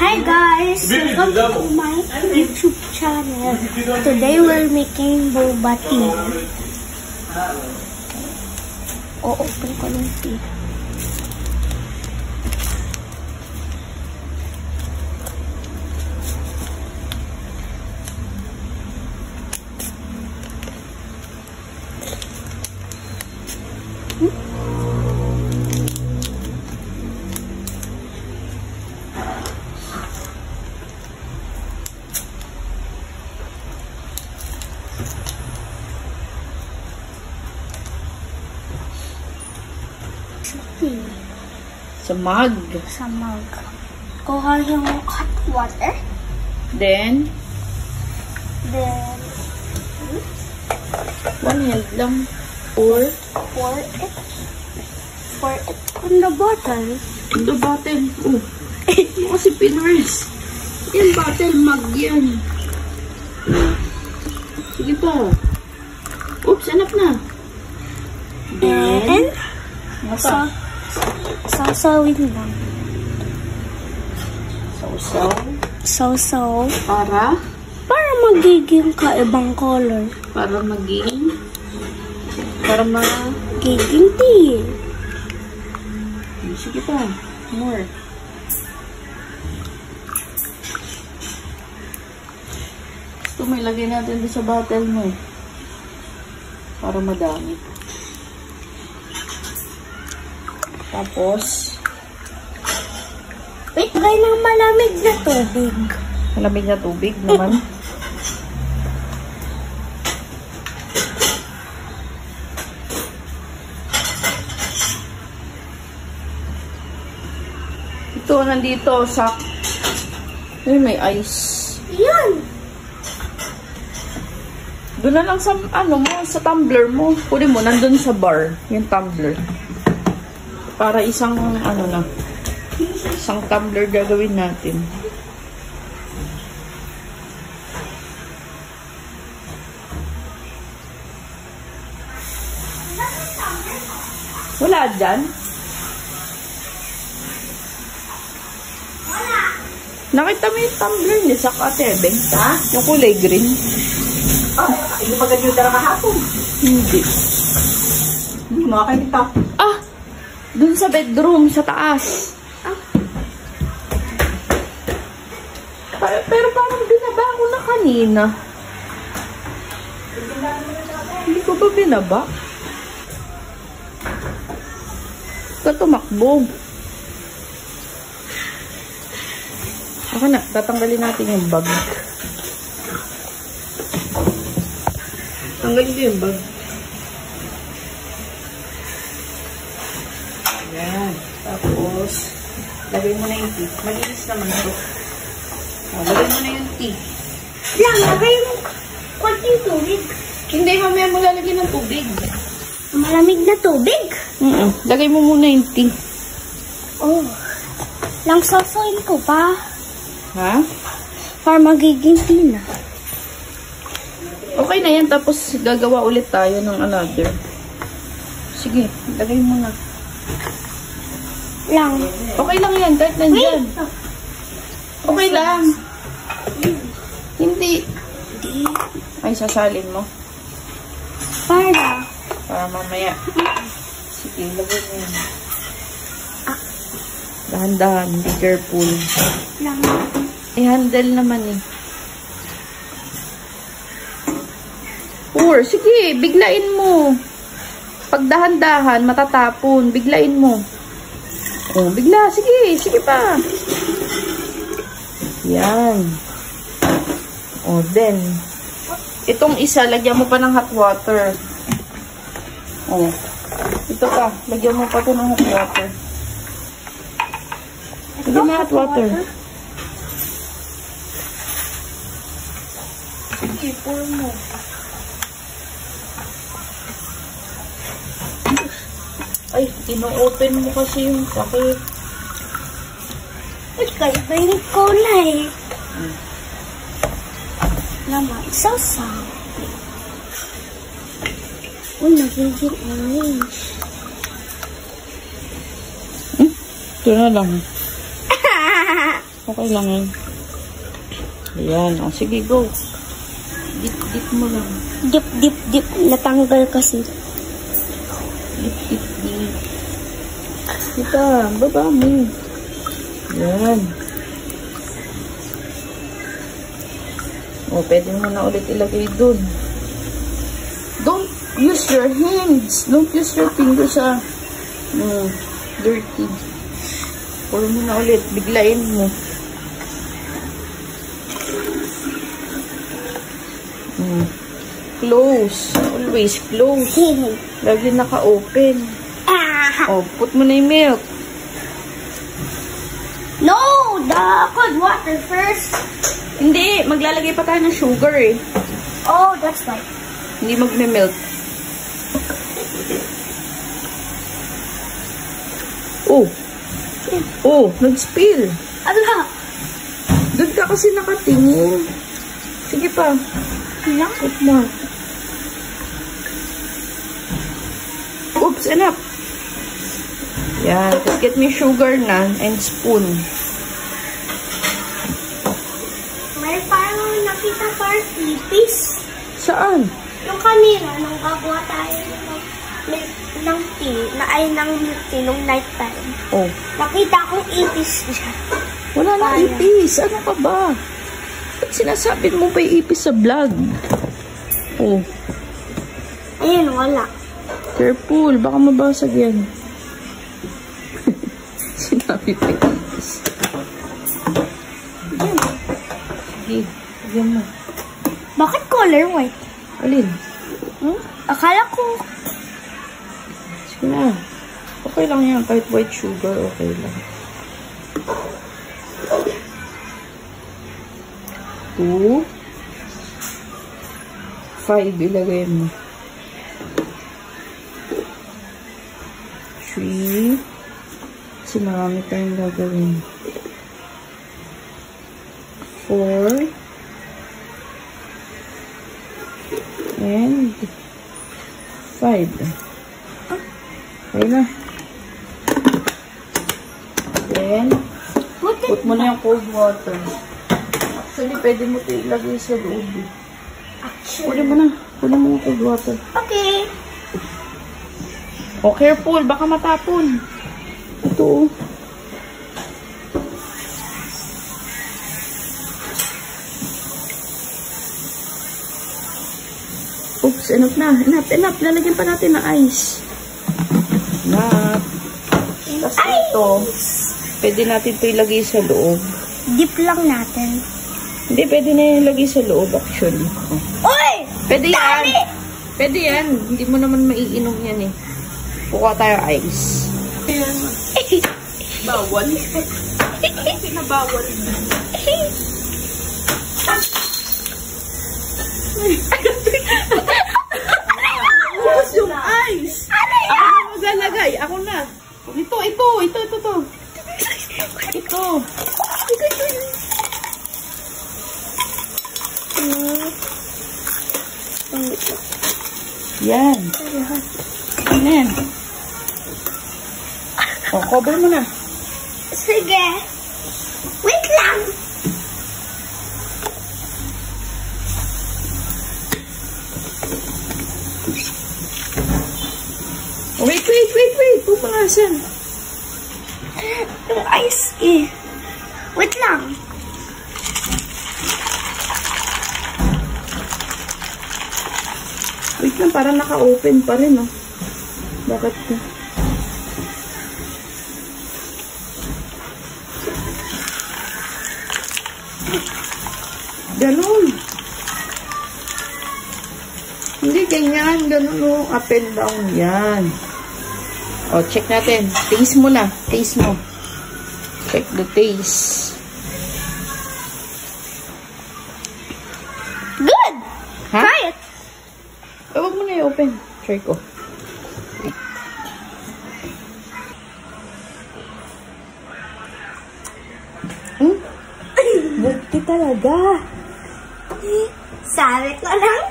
Hi guys, welcome to my YouTube channel. Today we're making boba tea. Open ko yung tea. Sa mug. Sa mug. Kuha yung hot water. Then, one hand lang. Pour it on the bottle. In the bottle. Oh. Kasi pinars. Yan bottle, mug yan. Sige pa. Oops, hanap na. Then, sawsawin lang. Sawsaw. Para magiging kaibang color. Para magiging tea. Sige pa. More. Ito may lagay natin doon sa bottle mo. Para madami. Tapos, wait, lagay ng malamig na tubig. Malamig na tubig naman. Ito, nandito, sak. Ay, may ice. Yan. Doon na lang sa, sa tumbler mo. Kunin mo, nandun sa bar, yung tumbler. Para isang tumbler gagawin natin. Wala dyan? Wala. Nakita mo yung tumbler niya sa katebeng? Ha? Yung kulay green? Oh, hindi pa ganyan dala kahapon. Hindi. Hindi mo makakita. Dun sa bedroom, sa taas. Pero parang binaba ko na kanina. Hindi ko ba binaba? Ito tumakbo. Ako na, tatanggalin natin yung bag. Tanggalin ko yung bag. Ayan. Tapos, lagay mo na yung tea. Malinis naman ito. Lagay mo na yung tea. Lang, lagay mo konting tubig. Hindi, mamaya mo lalagyan ng tubig. Malamig na tubig? Lagay mo muna yung tea. Oh. Lang sasawin ko pa. Ha? Para magiging tea na. Okay na yan. Tapos, gagawa ulit tayo ng another. Sige, lagay mo na. Lang. Okay lang yan, kahit nandyan. Okay lang. Hindi. Ay, sasalin mo. Para mamaya. Sige, lagay mo yan. Dahan-dahan, be careful. Lang. I-handle naman eh. Sige, biglain mo. Pag dahan-dahan, matatapon. Biglain mo. Oh, bigla. Sige. Sige pa. Yan. Oh, then. Itong isa, lagyan mo pa ng hot water. Oh. Ito pa. Lagyan mo pa ito ng hot water. Lagyan mo hot water. Sige, pour mo. Ay, ino-open mo kasi yung sakit. Iba yung kulay. Lama, isaw-saw. Uy, nagiging orange. Ito na lang. Okay lang yun. Ayan. O, sige, go. Dip mo lang. Dip. Natanggal kasi. Dip. Kita, baba mo. Ayan. O, pwede mo na ulit ilagay dun. Don't use your hands. Don't use your fingers dirty. Pour mo na ulit. Biglain mo. Close. Always close. Lagi naka-open. Oh, put mo na yung milk. No! The cold water first. Hindi. Maglalagay pa tayo ng sugar eh. Oh, that's right. Hindi magme-melt. Oh, nag-spill. Ala! Doon ka kasi nakatingin. Sige pa. Put mo. Oops, enough. Yan. Just get me sugar na and spoon. May parang nakita parang ipis. Saan? Yung kanina, nung gagawa tayo ng tea, ng milk tea, nung night time. Oh. Nakita kong ipis siya. Wala na ipis. Ano ka ba? Ba't sinasabi mo pa ipis sa vlog? Oh. Ayun, wala. Careful. Baka mabasag yan. Sinabi pa ipis. Yan. Sige. Yan mo. Bakit color white? Alin? Akala ko. Sige na. Okay lang yan. Kahit white sugar, okay lang. 2, 5 ilagay mo. 3, kasi marami tayong gagawin. 4, and 5. Okay na. Then, put mo na yung cold water. Actually, pwede mo ito ilagay sa loob. Kunin mo na. Kunin mo yung cold water. Okay. Oh, careful. Baka matapon. Ito. Oops, enough na. Enough. Lalagyan pa natin ng ice. Enough. Tapos ito, pwede natin ito ilagay sa loob. Dip lang natin. Hindi, pwede na yung ilagay sa loob actually. Uy! Pwede yan. Pwede yan. Hindi mo naman maiinom yan eh. Kuha tayo ice. Bawal. Kasi na bawal. Ubus yung ice. Ako na maglalagay. Ako na. Ito. Ito. Yan. Ayan. O, cover mo na. Sige. Wait lang. Wait. Pupalasan. Yung ice eh. Wait lang. Wait lang, parang naka-open pa rin, oh. Bakit? Ganun. Hindi, ganyan. Ganun, oh. Up and down. Yan. O, check natin. Taste mo na. Taste mo. Check the taste. Good. Ha? Try it. Huwag mo na i-open. Try ko. Buti talaga. Sabi ko lang.